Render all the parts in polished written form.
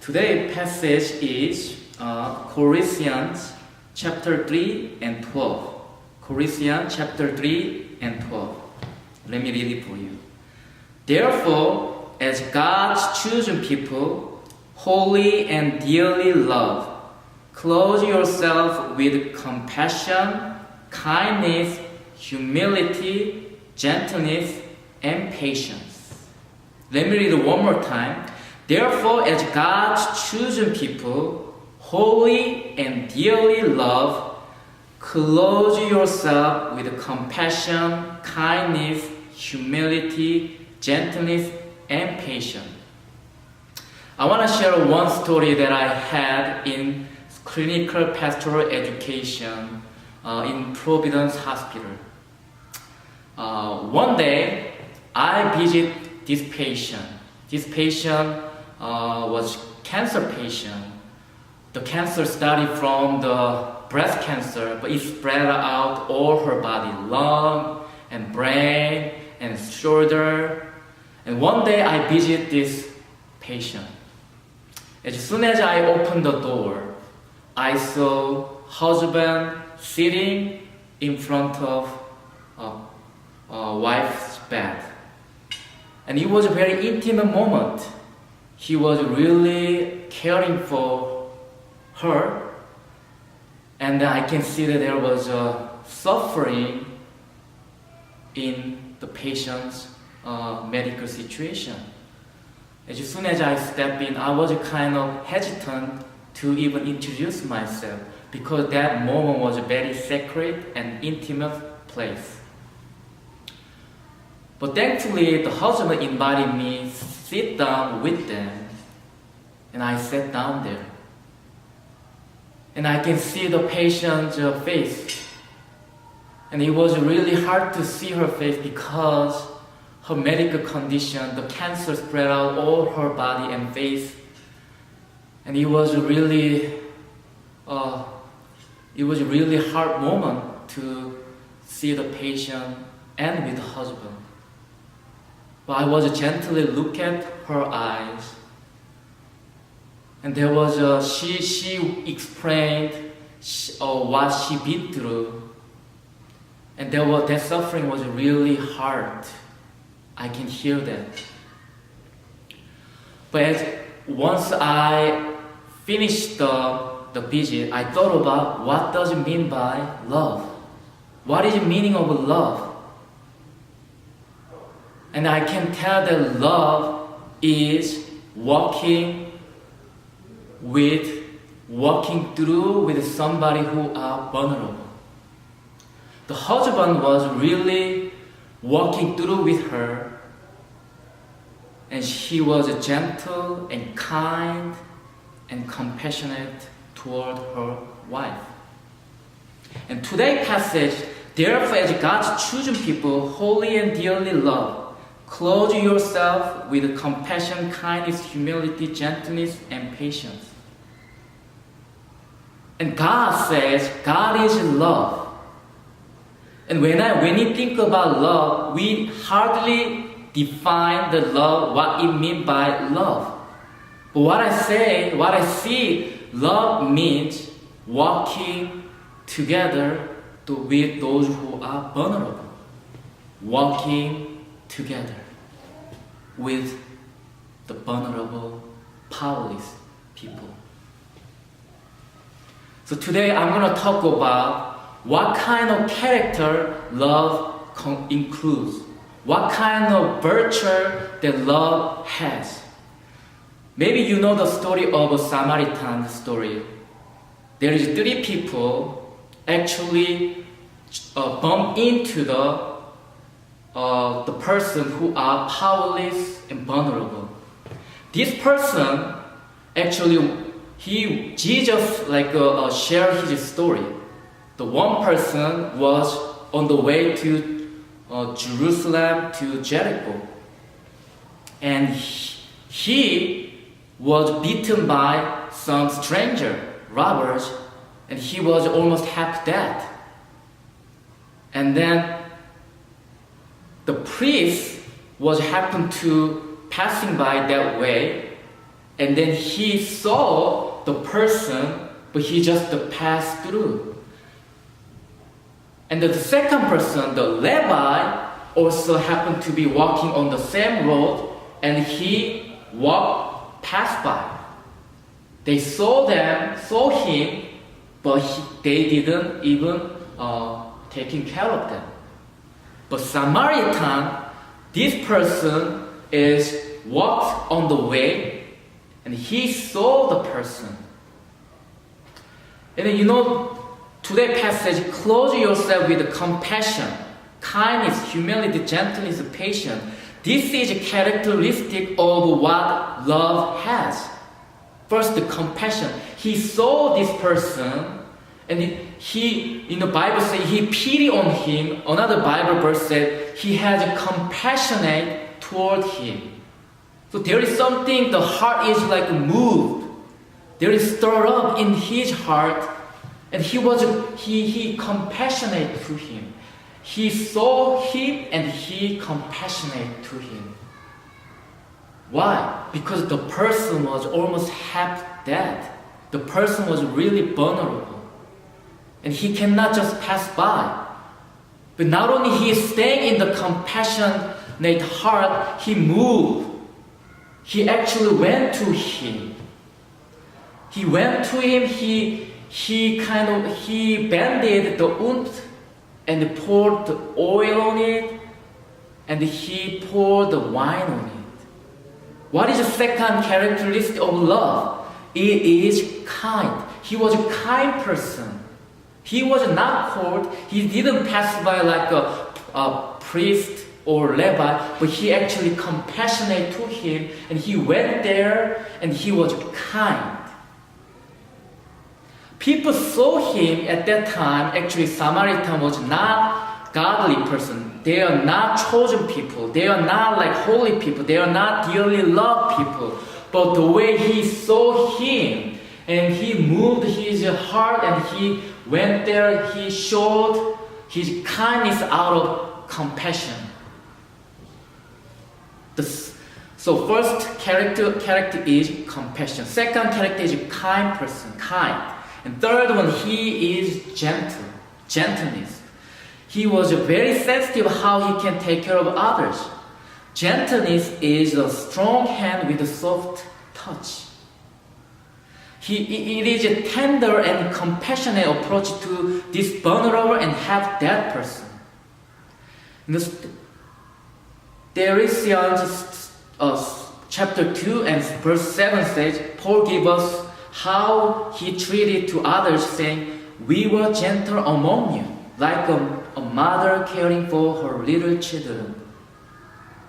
Today's passage is Colossians chapter 3 and 12. Colossians chapter 3 and 12. Let me read it for you. Therefore, as God's chosen people, holy and dearly loved, clothe yourself with compassion, kindness, humility, gentleness, and patience. Let me read it one more time. Therefore, as God's chosen people, holy and dearly loved, clothe yourself with compassion, kindness, humility, gentleness, and patience. I want to share one story that I had in clinical pastoral education in Providence Hospital. One day, I visited this patient. This patient was cancer patient. The cancer started from the breast cancer, but it spread out all her body, lung and brain and shoulder. And one day I visited this patient. As soon as I opened the door, I saw husband sitting in front of wife's bed. And it was a very intimate moment. He was really caring for her. And I can see that there was suffering in the patient's medical situation. As soon as I stepped in, I was kind of hesitant to even introduce myself because that moment was a very sacred and intimate place. But thankfully, the husband invited me to sit down with them, and I sat down there. And I can see the patient's face. And it was really hard to see her face because her medical condition, the cancer spread out all her body and face. And it was really hard moment to see the patient and with the husband. But I was gently look at her eyes. And there was she explained what she been through. And that suffering was really hard. I can hear that. But once I finished the visit, I thought about what does it mean by love? What is the meaning of love? And I can tell that love is walking through with somebody who are vulnerable. The husband was really walking through with her, and he was gentle and kind and compassionate toward her wife. And today's passage, therefore as God's chosen people, holy and dearly loved, clothe yourself with compassion, kindness, humility, gentleness, and patience. And God says, God is love. And when you think about love, we hardly define the love, what it means by love. But what I see, love means walking together with those who are vulnerable. Walking together with the vulnerable, powerless people. So today I'm going to talk about what kind of character love includes. What kind of virtue that love has. Maybe you know the story of a Samaritan story. There is 3 people actually bump into the person who are powerless and vulnerable. This person actually, Jesus shared his story. The one person was on the way to Jerusalem to Jericho, and he was beaten by some stranger robbers, and he was almost half dead. And then the priest was happened to passing by that way, And then he saw the person, but he just passed through. And the second person, the Levi, also happened to be walking on the same road, and he passed by. They saw him, but they didn't even taking care of them. But Samaritan, this person walked on the way, and he saw the person. And today's passage, clothe yourself with compassion, kindness, humility, gentleness, patience. This is a characteristic of what love has. First, the compassion. He saw this person, and the Bible says he pity on him. Another Bible verse said he has a compassionate toward him. So there is something, the heart is like moved. There is stirred up in his heart, and he compassionate to him. He saw him and he compassionate to him. Why? Because the person was almost half dead. The person was really vulnerable. And he cannot just pass by. But not only he is staying in the compassionate heart, he moved. He actually went to him. He went to him, he bandaged the wound and poured the oil on it, and he poured the wine on it. What is the second characteristic of love? It is kind. He was a kind person. He was not cold. He didn't pass by like a priest or Levi, but he actually compassionate to him, and he went there and he was kind. People saw him at that time. Actually, Samaritan was not godly person. They are not chosen people. They are not like holy people. They are not dearly loved people. But the way he saw him, and he moved his heart, and he went there, he showed his kindness out of compassion. So first character is compassion. Second character is kind person, kind. And third one, he is gentleness. He was very sensitive how he can take care of others. Gentleness is a strong hand with a soft touch. It is a tender and compassionate approach to this vulnerable and half-dead person. Colossians chapter 2 and verse 7 says, Paul gives us how he treated to others, saying, "We were gentle among you, like a mother caring for her little children."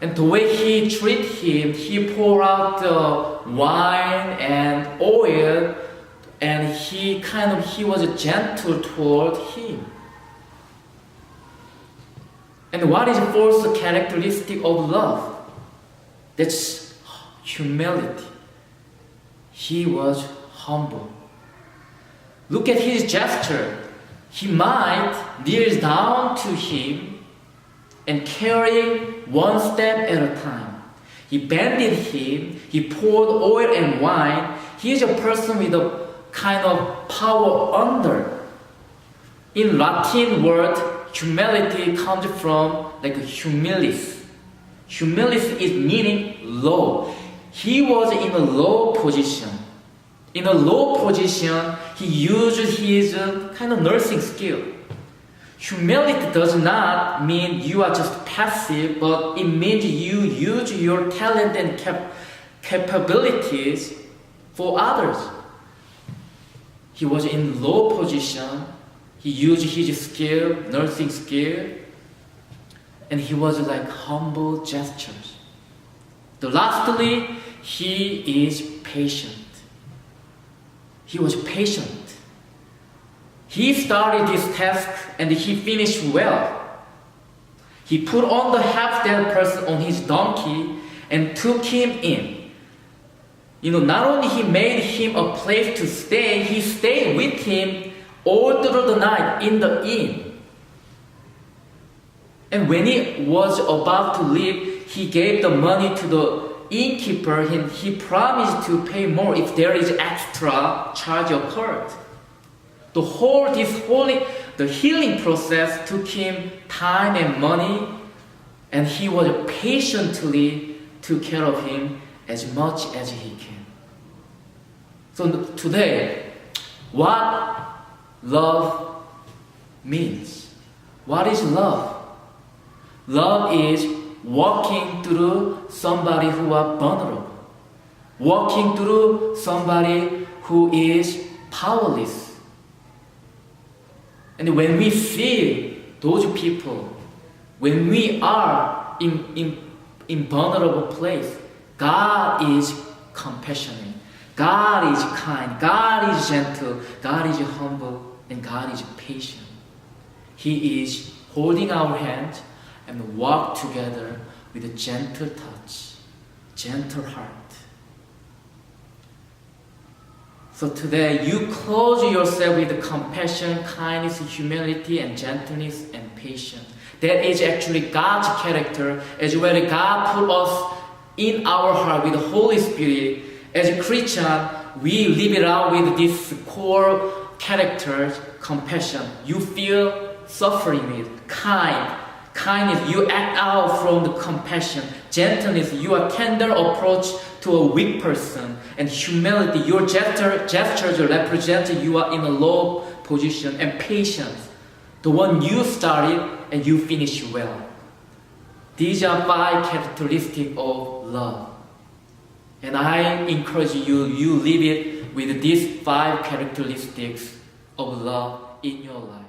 And the way he treated him, he poured out the wine and oil, and he was gentle toward him. And what is the fourth characteristic of love? That's humility. He was humble. Look at his gesture. He might kneel down to him and carry one step at a time. He bandaged him. He poured oil and wine. He is a person with a kind of power under. In Latin word, humility comes from like humilis. Humilis is meaning low. He was in a low position. In a low position, he used his kind of nursing skill. Humility does not mean you are just passive, but it means you use your talent and capabilities for others. He was in low position. He used his skill, nursing skill, and he was like humble gestures. Lastly, he is patient. He was patient. He started this task and he finished well. He put on the half-dead person on his donkey and took him in. Not only he made him a place to stay, he stayed with him all through the night in the inn. And when he was about to leave, he gave the money to the innkeeper, he promised to pay more if there is extra charge occurred. The healing process took him time and money, and he was patiently took care of him as much as he can. So today, what love means? What is love? Love is walking through somebody who are vulnerable, walking through somebody who is powerless. And when we see those people, when we are in vulnerable place, God is compassionate, God is kind, God is gentle, God is humble, and God is patient. He is holding our hand and walk together with a gentle touch, gentle heart. So today, you clothe yourself with compassion, kindness, humility, and gentleness and patience. That is actually God's character, as well as God put us in our heart with the Holy Spirit. As a Christian, we live it out with this core character, compassion. You feel suffering with kindness, you act out from the compassion. Gentleness, you are tender approach to a weak person. And humility, your gestures represent you are in a low position. And patience, the one you started and you finish well. These are 5 characteristics of love. And I encourage you live it with these 5 characteristics of love in your life.